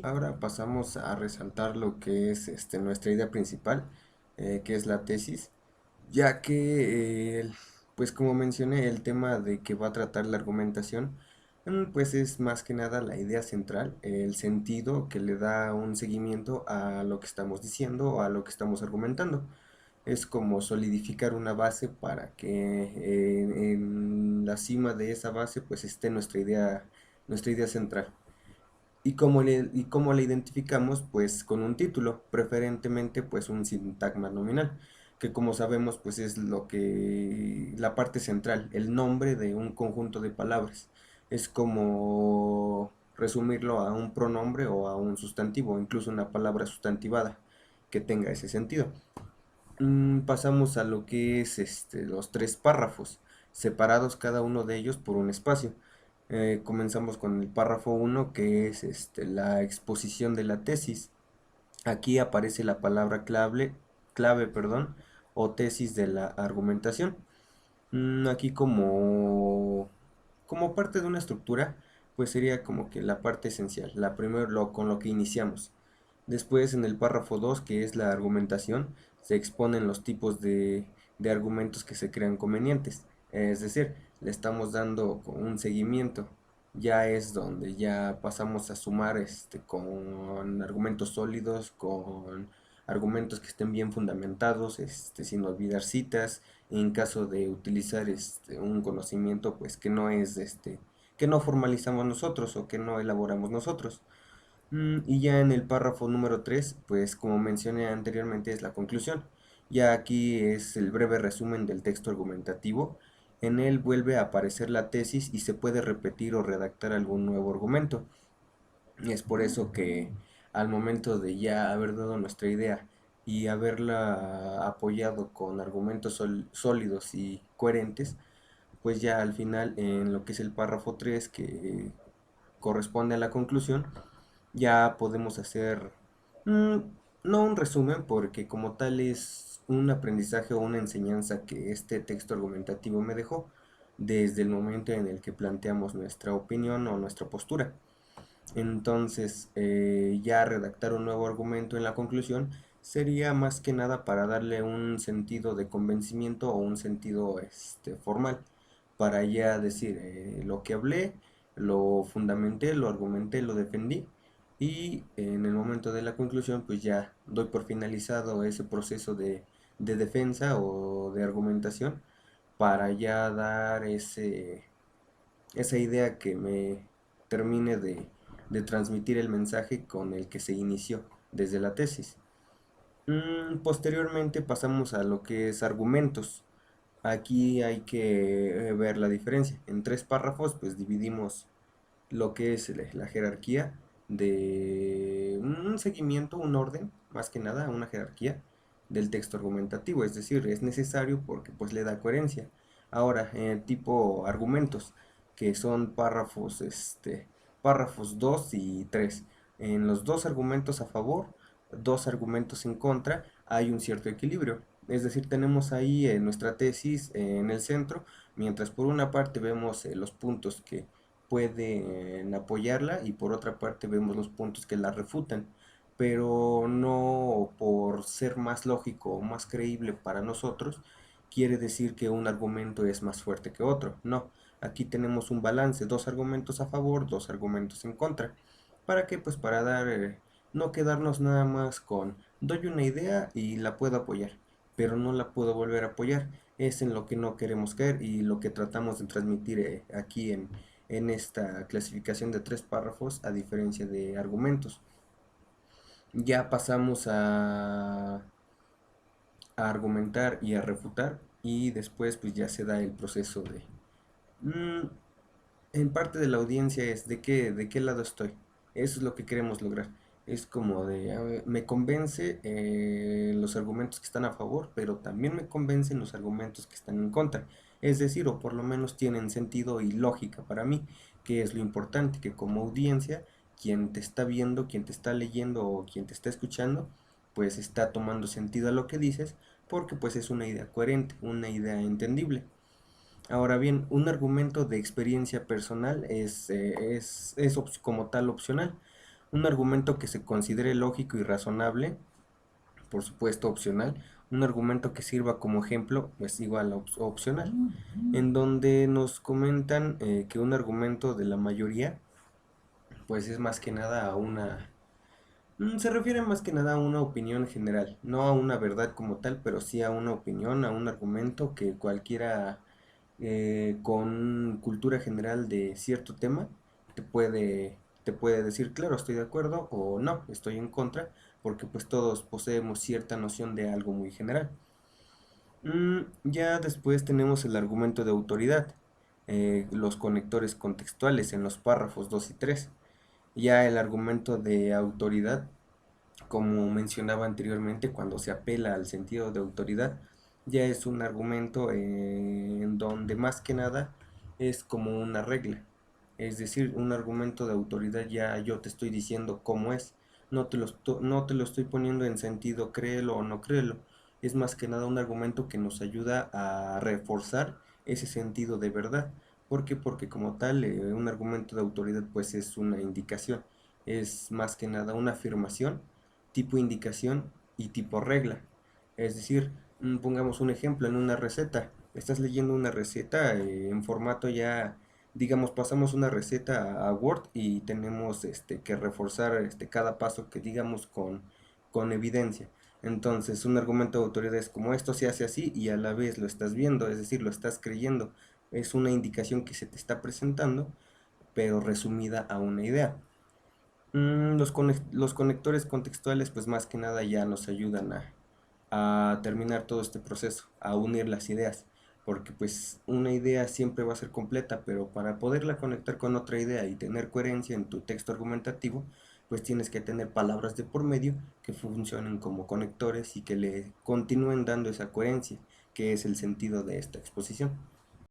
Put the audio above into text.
Ahora pasamos a resaltar lo que es nuestra idea principal, que es la tesis, ya que, pues como mencioné, el tema de que va a tratar la argumentación, pues es más que nada la idea central, el sentido que le da un seguimiento a lo que estamos diciendo o a lo que estamos argumentando. Es como solidificar una base para que en la cima de esa base pues esté nuestra idea central. ¿Y cómo la identificamos? Pues con un título, preferentemente pues un sintagma nominal, que como sabemos pues es la parte central, el nombre de un conjunto de palabras. Es como resumirlo a un pronombre o a un sustantivo, incluso una palabra sustantivada que tenga ese sentido. Pasamos a lo que es los tres párrafos, separados cada uno de ellos por un espacio. Comenzamos con el párrafo uno, que es la exposición de la tesis. Aquí aparece la palabra clave, perdón, o tesis de la argumentación. Aquí como parte de una estructura, pues sería como que la parte esencial, la primero con lo que iniciamos. Después en el párrafo 2, que es la argumentación, se exponen los tipos de argumentos que se crean convenientes. Es decir, le estamos dando un seguimiento. Ya es donde ya pasamos a sumar con argumentos sólidos, con argumentos que estén bien fundamentados, sin olvidar citas, en caso de utilizar un conocimiento pues que no es que no formalizamos nosotros o que no elaboramos nosotros. Y ya en el párrafo número 3 pues como mencioné anteriormente, es la conclusión. Ya aquí es el breve resumen del texto argumentativo. En él vuelve a aparecer la tesis y se puede repetir o redactar algún nuevo argumento. Es por eso que al momento de ya haber dado nuestra idea y haberla apoyado con argumentos sólidos y coherentes, pues ya al final en lo que es el párrafo 3, que corresponde a la conclusión, ya podemos hacer, mm, no un resumen, porque como tal es un aprendizaje o una enseñanza que este texto argumentativo me dejó desde el momento en el que planteamos nuestra opinión o nuestra postura. Entonces, ya redactar un nuevo argumento en la conclusión sería más que nada para darle un sentido de convencimiento o un sentido formal, para ya decir lo que hablé, lo fundamenté, lo argumenté, lo defendí, y en el momento de la conclusión pues ya doy por finalizado ese proceso de defensa o de argumentación, para ya dar esa idea que me termine de transmitir el mensaje con el que se inició desde la tesis. Posteriormente pasamos a lo que es argumentos. Aquí hay que ver la diferencia. En tres párrafos pues dividimos lo que es la jerarquía de un seguimiento, un orden, más que nada, una jerarquía del texto argumentativo. Es decir, es necesario porque pues le da coherencia. Ahora, tipo argumentos, que son párrafos 2 y 3. En los dos argumentos a favor, dos argumentos en contra, hay un cierto equilibrio. Es decir, tenemos ahí nuestra tesis en el centro, mientras por una parte vemos los puntos que pueden apoyarla y por otra parte vemos los puntos que la refutan, pero no por ser más lógico o más creíble para nosotros quiere decir que un argumento es más fuerte que otro. No, aquí tenemos un balance, dos argumentos a favor, dos argumentos en contra. ¿Para qué? Pues para dar, no quedarnos nada más con doy una idea y la puedo apoyar, pero no la puedo volver a apoyar. Es en lo que no queremos caer y lo que tratamos de transmitir aquí en esta clasificación de tres párrafos, a diferencia de argumentos. Ya pasamos a argumentar y a refutar, y después pues ya se da el proceso mm, en parte de la audiencia es de qué lado estoy. Eso es lo que queremos lograr. Es como de, a ver, me convence los argumentos que están a favor, pero también me convencen los argumentos que están en contra. Es decir, o por lo menos tienen sentido y lógica para mí, que es lo importante, que como audiencia, quien te está viendo, quien te está leyendo o quien te está escuchando, pues está tomando sentido a lo que dices, porque pues es una idea coherente, una idea entendible. Ahora bien, un argumento de experiencia personal es como tal opcional. Un argumento que se considere lógico y razonable, por supuesto opcional. Un argumento que sirva como ejemplo es igual a opcional. En donde nos comentan que un argumento de la mayoría pues es más que nada a una... Se refiere más que nada a una opinión general, no a una verdad como tal, pero sí a una opinión, a un argumento que cualquiera con cultura general de cierto tema te te puede decir, claro, estoy de acuerdo o no, estoy en contra, porque pues todos poseemos cierta noción de algo muy general. Ya después tenemos el argumento de autoridad, los conectores contextuales en los párrafos 2 y 3. Ya el argumento de autoridad, como mencionaba anteriormente, cuando se apela al sentido de autoridad, ya es un argumento en donde más que nada es como una regla. Es decir, un argumento de autoridad ya yo te estoy diciendo cómo es. No te lo estoy poniendo en sentido créelo o no créelo. Es más que nada un argumento que nos ayuda a reforzar ese sentido de verdad. ¿Por qué? Porque como tal, un argumento de autoridad pues es una indicación. Es más que nada una afirmación tipo indicación y tipo regla. Es decir, pongamos un ejemplo en una receta. Estás leyendo una receta en formato ya, digamos, pasamos una receta a Word y tenemos que reforzar cada paso que digamos con evidencia. Entonces, un argumento de autoridad es como esto se hace así y a la vez lo estás viendo, es decir, lo estás creyendo. Es una indicación que se te está presentando, pero resumida a una idea. Los conectores contextuales, pues más que nada ya nos ayudan a terminar todo este proceso, a unir las ideas, porque pues una idea siempre va a ser completa, pero para poderla conectar con otra idea y tener coherencia en tu texto argumentativo, pues tienes que tener palabras de por medio que funcionen como conectores y que le continúen dando esa coherencia, que es el sentido de esta exposición.